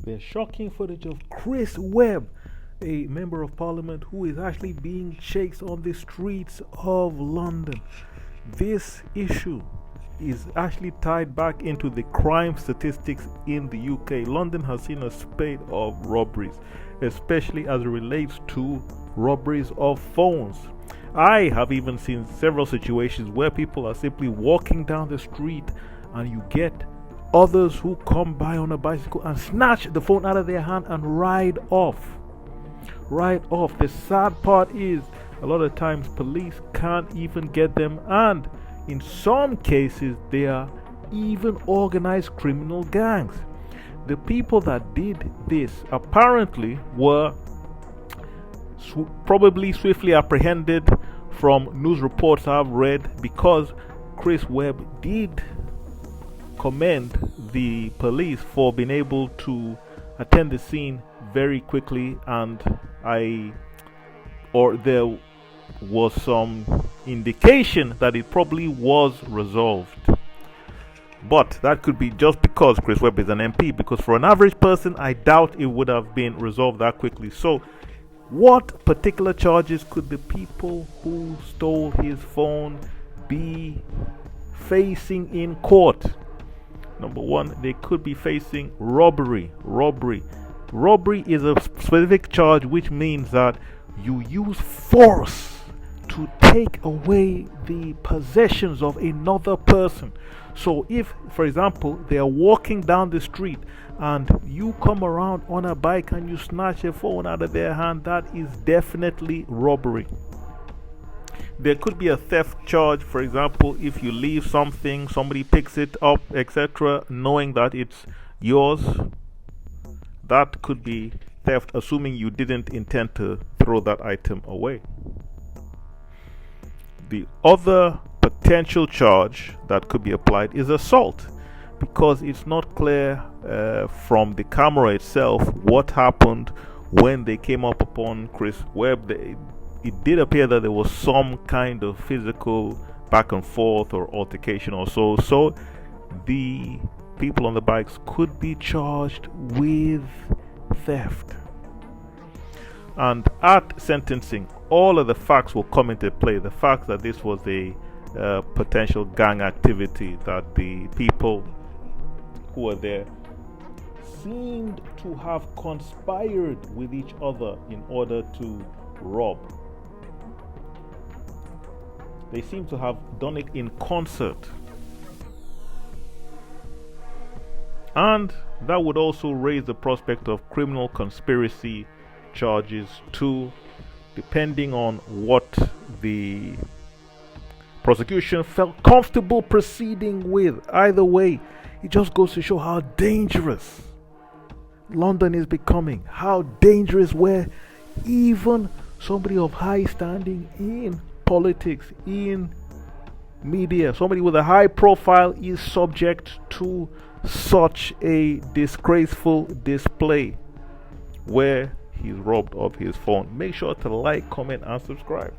There's shocking footage of Chris Webb, a member of parliament who is actually being chased on the streets of London. This issue is actually tied back into the crime statistics in the UK. London has seen a spate of robberies, especially as it relates to robberies of phones. I have even seen several situations where people are simply walking down the street and you get others who come by on a bicycle and snatch the phone out of their hand and ride off. The sad part is a lot of times police can't even get them, and in some cases they are even organized criminal gangs. The people that did this apparently were probably swiftly apprehended from news reports I've read, because Chris Webb did commend the police for being able to attend the scene very quickly, and there was some indication that it probably was resolved. But that could be just because Chris Webb is an MP, because for an average person I doubt it would have been resolved that quickly. So what particular charges could the people who stole his phone be facing in court? Number one, they could be facing robbery. Robbery is a specific charge which means that you use force to take away the possessions of another person. So if, for example, they are walking down the street and you come around on a bike and you snatch a phone out of their hand, that is definitely robbery. There could be a theft charge, for example, if you leave something, somebody picks it up, etc., knowing that it's yours. That could be theft, assuming you didn't intend to throw that item away. The other potential charge that could be applied is assault, because it's not clear from the camera itself what happened when they came up upon Chris Webb. It did appear that there was some kind of physical back and forth or altercation or so. So the people on the bikes could be charged with theft. And at sentencing, all of the facts will come into play. The fact that this was a potential gang activity, that the people who were there seemed to have conspired with each other in order to rob. They seem to have done it in concert. And that would also raise the prospect of criminal conspiracy charges too, depending on what the prosecution felt comfortable proceeding with. Either way, it just goes to show how dangerous London is becoming, how dangerous where even somebody of high standing in politics, in media, somebody with a high profile is subject to such a disgraceful display where he's robbed of his phone. Make sure to like, comment, and subscribe.